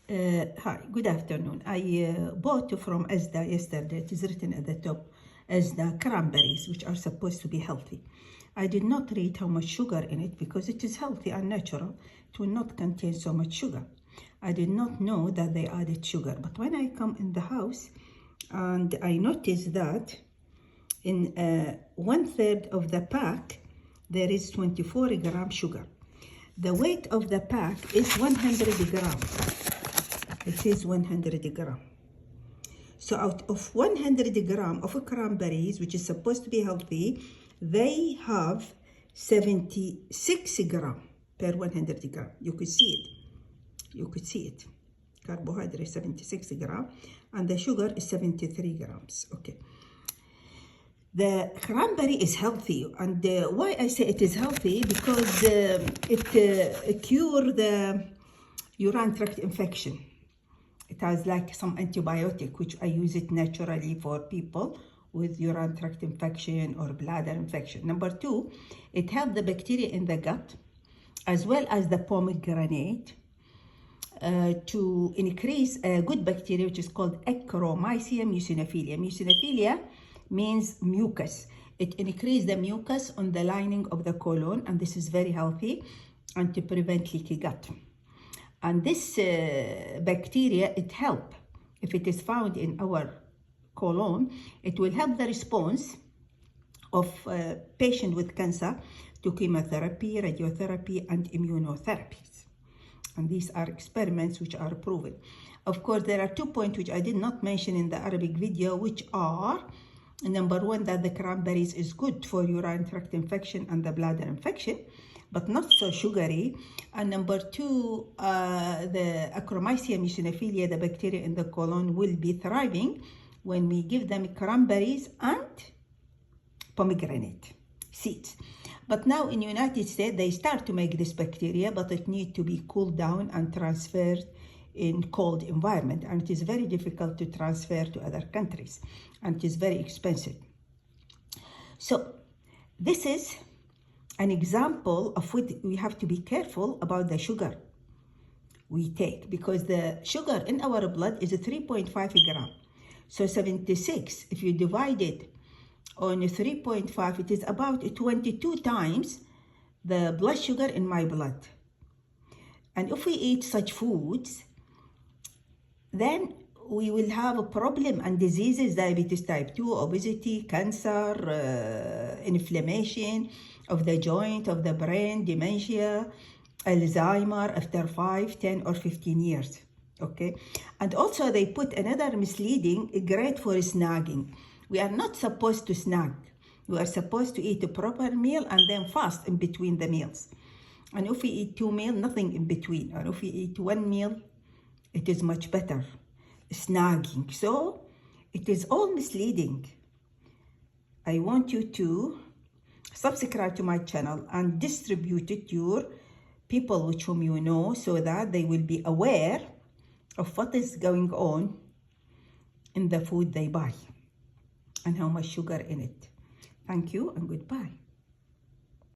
Hi, good afternoon. I bought from Asda yesterday. It is written at the top, Asda cranberries, which are supposed to be healthy. I did not read how much sugar in it because it is healthy and natural. It will not contain so much sugar. I did not know that they added sugar. But when I come in the house and I noticed that in 1/3 of the pack, there is 24 gram sugar. The weight of the pack is 100 grams. It is 100 gram. So out of 100 gram of cranberries, which is supposed to be healthy, they have 76 gram per 100 gram. You could see it. You could see it. Carbohydrate 76 gram, and the sugar is 73 grams. Okay. The cranberry is healthy, and why I say it is healthy, because it cures the urinary tract infection. It has like some antibiotic, which I use it naturally for people with urinary tract infection or bladder infection. Number two, it helps the bacteria in the gut, as well as the pomegranate, to increase a good bacteria, which is called Akkeromycin muciniphila. Muciniphila means mucus. It increases the mucus on the lining of the colon, and this is very healthy, and to prevent leaky gut. And this bacteria, it helps. If it is found in our colon, it will help the response of patient with cancer to chemotherapy, radiotherapy, and immunotherapies. And these are experiments which are proven. Of course, there are 2 points which I did not mention in the Arabic video, which are, number one, that the cranberries is good for urinary tract infection and the bladder infection, but not so sugary. And number two, the Akkeromycin muciniphila, the bacteria in the colon, will be thriving when we give them cranberries and pomegranate seeds. But now in the United States, they start to make this bacteria, but it needs to be cooled down and transferred in cold environment. And it is very difficult to transfer to other countries, and it is very expensive. So this is an example of what we have to be careful about the sugar we take, because the sugar in our blood is 3.5 gram. So 76, if you divide it on 3.5, it is about 22 times the blood sugar in my blood. And if we eat such foods, then we will have a problem and diseases, diabetes type 2, obesity, cancer, inflammation of the joint, of the brain, dementia, Alzheimer after 5, 10, or 15 years. Okay. And also they put another misleading, great for snagging. We are not supposed to snag. We are supposed to eat a proper meal and then fast in between the meals. And if we eat 2 meals, nothing in between. Or if we eat 1 meal, it is much better. Snagging. So it is all misleading. I want you to subscribe to my channel and distribute it to your people with whom you know, so that they will be aware of what is going on in the food they buy and how much sugar in it. Thank you and goodbye.